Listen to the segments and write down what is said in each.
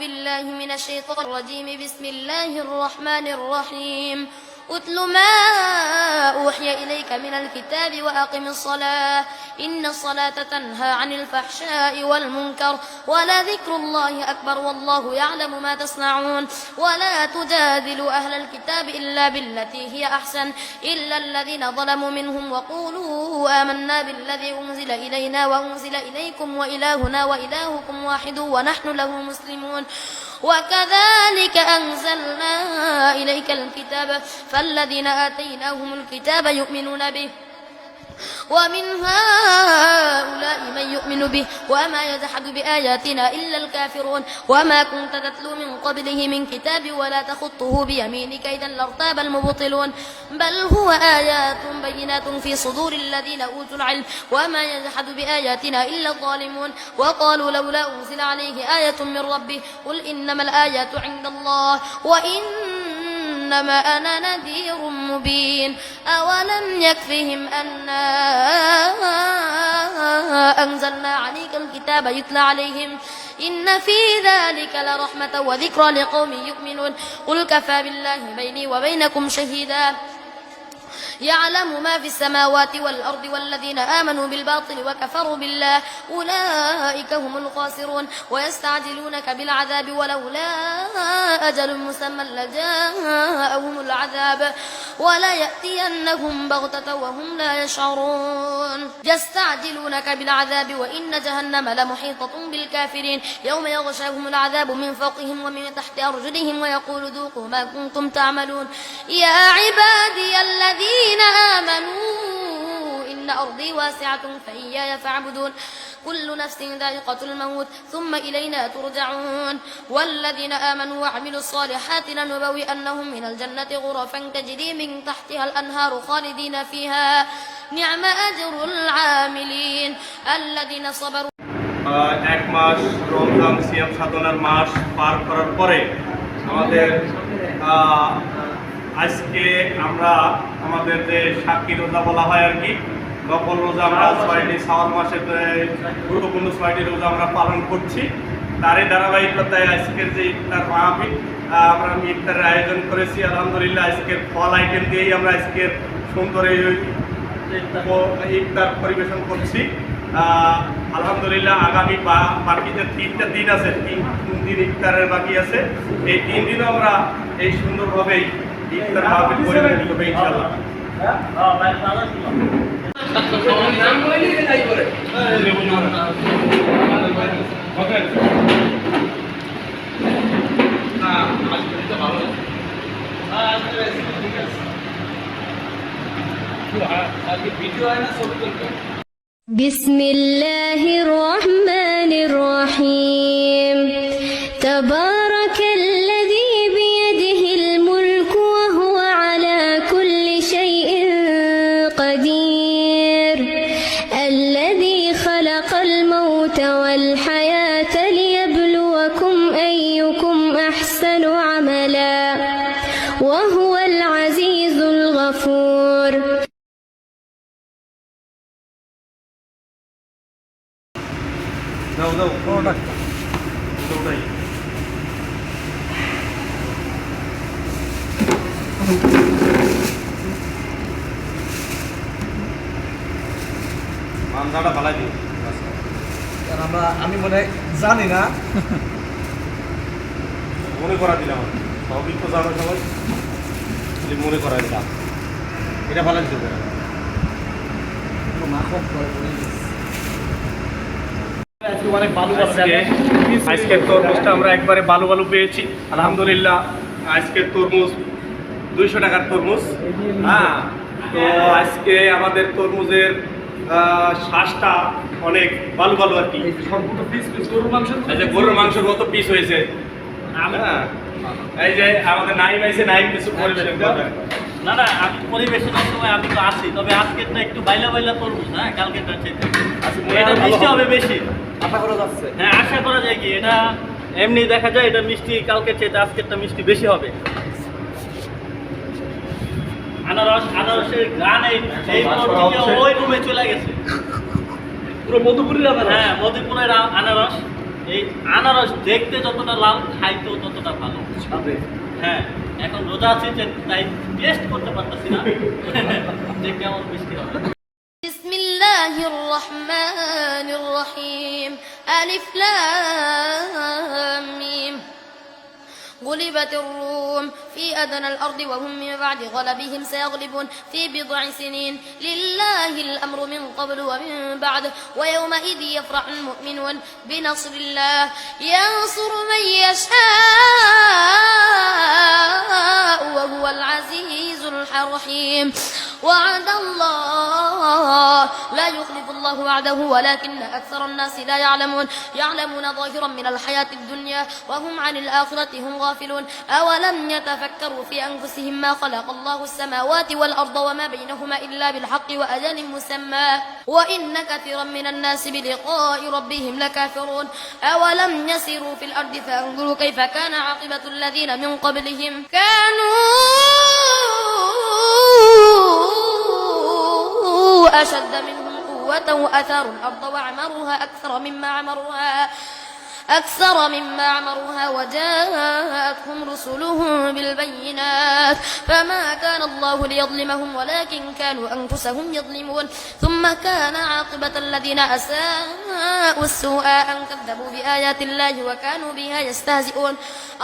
بالله من الشيطان الرجيم. بسم الله الرحمن الرحيم. اتل ما أوحي إليك من الكتاب وأقم الصلاة إن الصلاة تنهى عن الفحشاء والمنكر ولذكر الله أكبر والله يعلم ما تصنعون. ولا تجادلوا أهل الكتاب إلا بالتي هي أحسن إلا الذين ظلموا منهم وقولوا آمنا بالذي أنزل إلينا وأنزل إليكم وإلهنا وإلهكم واحد ونحن له مسلمون. وكذلك أنزلنا إليك الكتاب فالذين آتيناهم الكتاب يؤمنون به ومن هؤلاء من يؤمن به وما يجحد بآياتنا إلا الكافرون. وما كنت تتلو من قبله من كتاب ولا تخطه بيمينك إذا لارتاب المبطلون. بل هو آيات بينات في صدور الذين أوتوا العلم وما يجحد بآياتنا إلا الظالمون. وقالوا لولا أنزل عليه آية من ربه قل إنما الآيات عند الله وإنما أنا نذير مبين. أولم يكفهم أنا أنزلنا عليك الكتاب يتلى عليهم إن في ذلك لرحمة وذكرى لقوم يؤمنون. قل كفى بالله بيني وبينكم شهيدا يعلم ما في السماوات والأرض والذين آمنوا بالباطل وكفروا بالله أولئك هم الخاسرون. ويستعجلونك بالعذاب ولولا أجل مسمى لجاءهم العذاب ولا يأتينهم بغتة وهم لا يشعرون. يستعجلونك بالعذاب وإن جهنم لمحيطة بالكافرين يوم يغشاهم العذاب من فوقهم ومن تحت أرجلهم ويقول ذوقوا ما كنتم تعملون. يا عبادي الذين آمنوا إن أرضي واسعة فإياي فاعبدون. كل نفس ذائقة الموت ثم إلينا ترجعون. والذين آمنوا وعملوا الصالحات لنبوئنهم من الجنة غرفا تجري من تحتها الأنهار خالدين فيها نعم أجر العاملين الذين صبروا। এক মাস রমজান সিয়াম সাধনার মাস পার করার পরে আমাদের আজকে আমরা আমাদের যে সাক্ষী রোজা বলা হয় আর কি, নফল রোজা আমরা ৬টি শাওয়াল মাসের গুরুত্বপূর্ণ ৬টি রোজা আমরা পালন করছি। তারই ধারাবাহিকতায় আজকের যে ইফতার মাহফিল আমরা ইফতারের আয়োজন করেছি। আলহামদুলিল্লাহ আজকের ফল আইটেম দিয়েই আমরা আজকের সুন্দর ইফতার পরিবেশন করছি। আলহামদুলিল্লাহ আগামী বাকি যে ৩টা দিন আছে, ৩ দিন ইফতারের বাকি আছে, এই ৩ দিনও আমরা এই সুন্দরভাবেই ইফতার মাহফিল পরিবেশন করব ইনশাআল্লাহ। বিসমিল্লাহির রহমানির রহিম। তাবারাকাল্লাযী বিয়াদিহিল মুলকু ওয়া হুয়া আলা কুল্লি শাইইন কাদির। আল্লাযী খালাকাল মাউতা ওয়াল হায়াতা লিয়াবলুয়াকুম আইয়ুকুম আহসানু আমালা ওয়া হুয়াল আজিজুল গফুর। আমি মনে জানি না, মনে করা দিলাম সবই তো জানো সবাই, মনে করা দিলাম এটা ভালো দিতে পারে। আজকের তরমুজটা আমরা একবারে বালু বালু পেয়েছি আলহামদুলিল্লাহ। আজকের তরমুজ 200 টাকার তরমুজ। হ্যাঁ, তো আজকে আমাদের তরমুজের শ্বাসটা অনেক বালু বালু আর কি, গরুর মাংসের মতো পিস হয়েছে। এই যে আমাদের নাইম আছে, নাইম কিছু পরিবেশন করবে। না না, আমি পরিবেশনের সময় আমি তো আসি, তবে আজকেরটা একটু বাইলা বাইলা তরমুজ, হ্যাঁ কালকেরটা চাইতে এটা মিষ্টি হবে বেশি আশা করা যাচ্ছে। হ্যাঁ, আশা করা যায় কি এটা এমনি দেখা যায় এটা মিষ্টি কালকের চাইতে আজকেরটা মিষ্টি বেশি হবে। আনারসের গান এই ওই রুমে চলে গেছে, পুরো মধুপুরের আনারস। হ্যাঁ, মধুপুরের আনারস এই আনারস দেখতে যতটা লাল খাইতেও ততটা ভালো। সাথে হ্যাঁ, এখন রোজা আছি যে তাই টেস্ট করতে পারতেছি না যে কেমন মিষ্টি হবে। بسم الله الرحمن الرحيم ألف لام ميم غلبت الروم في أدنى الأرض وهم من بعد غلبهم سيغلبون في بضع سنين لله الأمر من قبل ومن بعد ويومئذ يفرح المؤمنون بنصر الله ينصر من يشاء وهو العزيز الحكيم وعد الله لا يخلف الله وعده ولكن أكثر الناس لا يعلمون ظاهرا من الحياة الدنيا وهم عن الآخرة هم غافلون أولم يتفكروا في أنفسهم ما خلق الله السماوات والأرض وما بينهما إلا بالحق وأجل مسمى وإن كثيرا من الناس بلقاء ربهم لكافرون أولم يسيروا في الأرض فانظروا كيف كان عاقبة الذين من قبلهم كانوا أشد منهم قوة وأثاروا الأرض وعمروها أكثر مما عمروها وجاءتهم رسلهم بالبينات فما كان الله ليظلمهم ولكن كانوا أنفسهم يظلمون ثم كان عاقبة الذين أساءوا السوء أن كذبوا بآيات الله وكانوا بها يستهزئون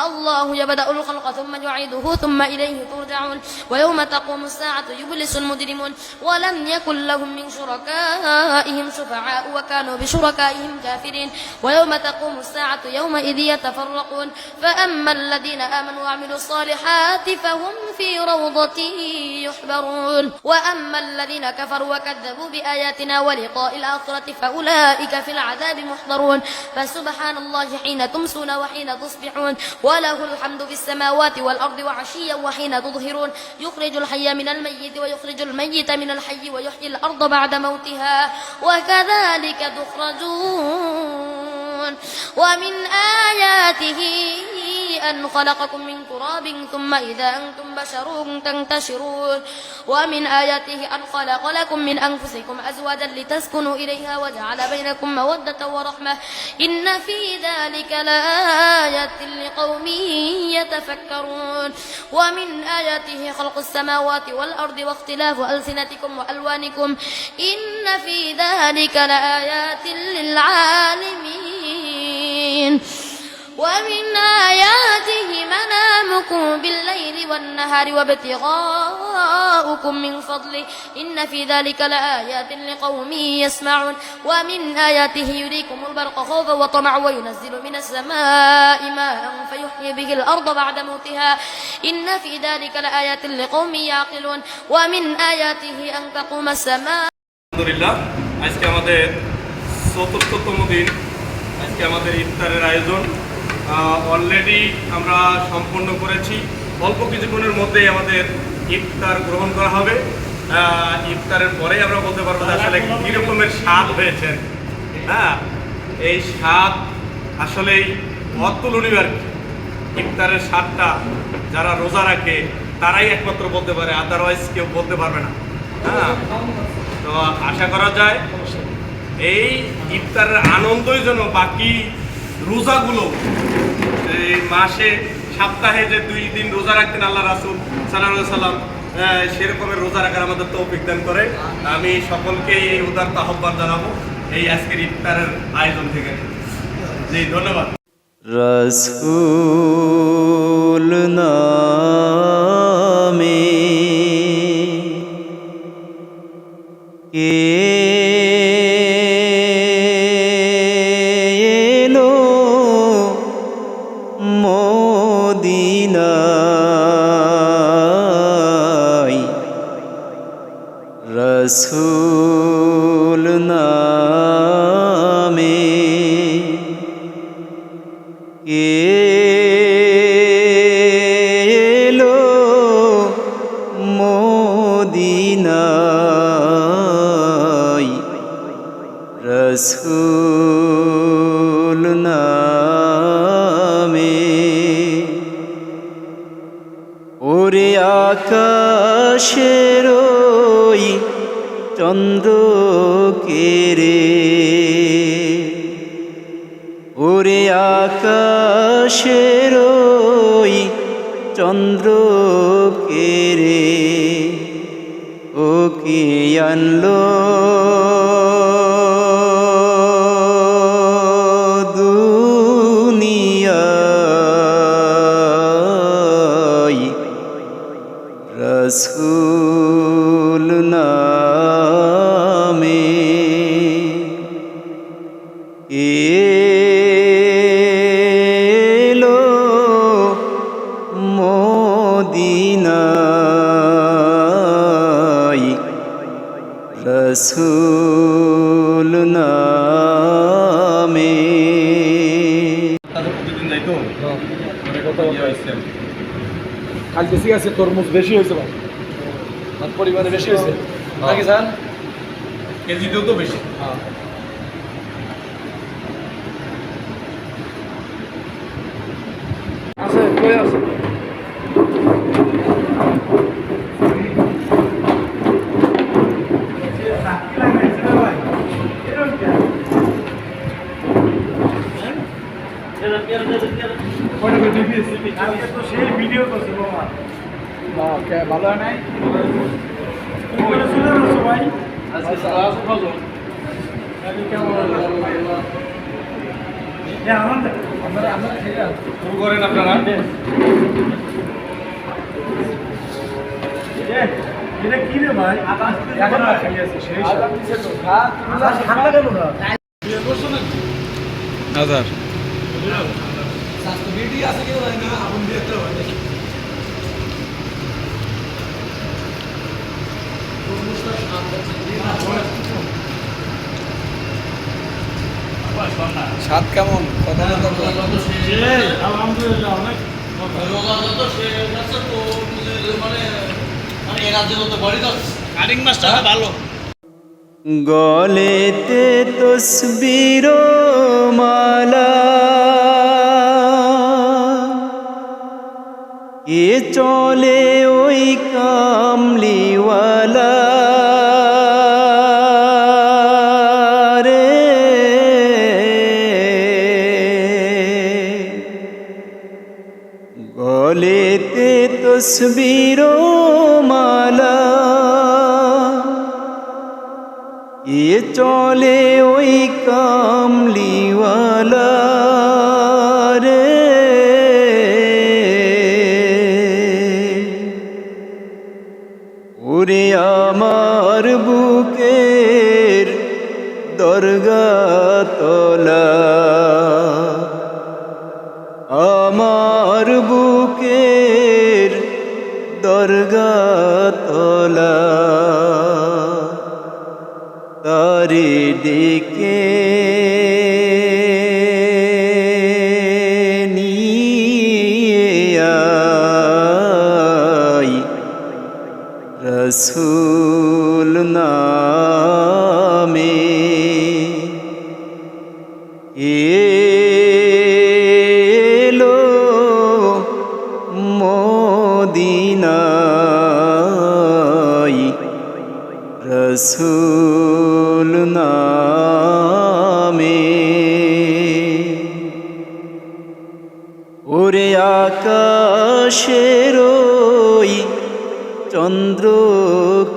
الله يبدأ الخلق ثم يعيده ثم إليه ترجعون ويوم تقوم الساعة يبلس المجرمون ولم يكن لهم من شركائهم شفعاء وكانوا بشركائهم كافرين ويوم تقوم الساعة يومئذ يتفرقون فأما الذين آمنوا وعملوا الصالحات فهم في روضة يحبرون وأما الذين كفروا وكذبوا بآياتنا ولقاء الآخرة فأولئك في العذاب محضرون فسبحان الله حين تمسون وحين تصبحون وله الحمد في السماوات والأرض وعشيا وحين تظهرون يخرج الحي من الميت ويخرج الميت من الحي ويحيي الأرض بعد موتها وكذلك تخرجون ومن آياته أن خلقكم من تراب ثم إذا أنتم بشر تنتشرون ومن آياته أن خلق لكم من أنفسكم أزواجا لتسكنوا إليها وجعل بينكم مودة ورحمة إن في ذلك لآيات لقوم يتفكرون ومن آياته خلق السماوات والأرض واختلاف ألسنتكم وألوانكم إن في ذلك لآيات للعالمين ومن آياته منامكم بالليل والنهار وابتغاؤكم من فضله إن في ذلك لآيات لقوم يسمعون ومن آياته يريكم البرق خوفا وطمعا وينزل من السماء ماء فيحيي به الأرض بعد موتها إن في ذلك لآيات لقوم يعقلون ومن آياته أن تقوم السماء আলহামদুলিল্লাহ আজকে আমাদের চতুর্থতম দিন আজকে আমাদের ইফতারের আয়োজন অলরেডি আমরা সম্পূর্ণ করেছি অল্প কিছুক্ষণের মধ্যেই আমাদের ইফতার গ্রহণ করা হবে ইফতারের পরেই আমরা বলতে পারবো যে আসলে কী রকমের স্বাদ হয়েছে হ্যাঁ এই স্বাদ আসলেই অতুলনীয় আর কি ইফতারের স্বাদটা যারা রোজা রাখে তারাই একমাত্র বলতে পারে আদারওয়াইজ কেউ বলতে পারবে না হ্যাঁ তো আশা করা যায় এই ইফতারের আনন্দই যেন বাকি রোজাগুলো এই মাসে সপ্তাহে যে 2 দিন রোজা রাখতেন আল্লাহ রাসূল সাল্লাল্লাহু আলাইহি সাল্লাম সেরকমের রোজা রাখার আমাদের তৌফিক দান করে আমি সকলকে এই উদারত আহ্বান জানাবো এই আজকের ইফতারের আয়োজন থেকে জি ধন্যবাদ রসূল নামে এলো মদিনায় রসূল নামে এলো মদিনায় রসূল নামে ওরে আকাশের ওই চন্দ্র কেরে ওরে আকাশের ওই চন্দ্র কেরে ও কে আনলো দুনিয়ায় রসূল নামে এলো মদিনায় রসূল নামে। প্রতিদিন যাইতো কালকে ঠিক আছে, তরমুজ বেশি হয়েছে ভাই, আর পরিমাণে বেশি হয়েছে নাকি স্যার? কেজিতেও তো বেশি। আছে কই আছে? ভালো হয় নাই? শুরু করেন আপনারা। এটা কি রে ভাই? এখন না খাই আছে সেই ঠান্ডা কেন না? হাজার স্বাস্থ্য বিডি আছে কি জানি না, আপন দিয়ে তো হয়। স্বাদ কেমন? আলহামদুলিল্লাহ অনেক কাটিং মাছটা ভালো। গলেতে তসবির মালা এ চলে ওই কামলিওয়ালা রে গলেতে তসবির মালা এ চলে ওই কামলিওয়ালা রে ওরে আমার বুকের দরগা তলা আমার বুকের দরগা তলা তারে ডেকে নিয়ে আই রসূল নামে এলো মদিনায় রসূল নামে ওরে আকাশের ওই চন্দ্র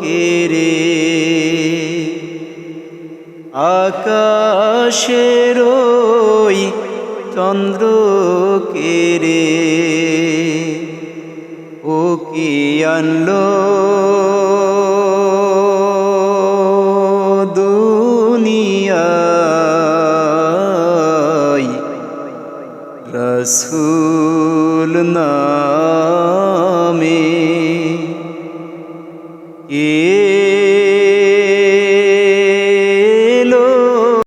কেরে আকাশের ওই চন্দ্র কেরে ও কি আনলো দুনিয়ায় রসূল নামে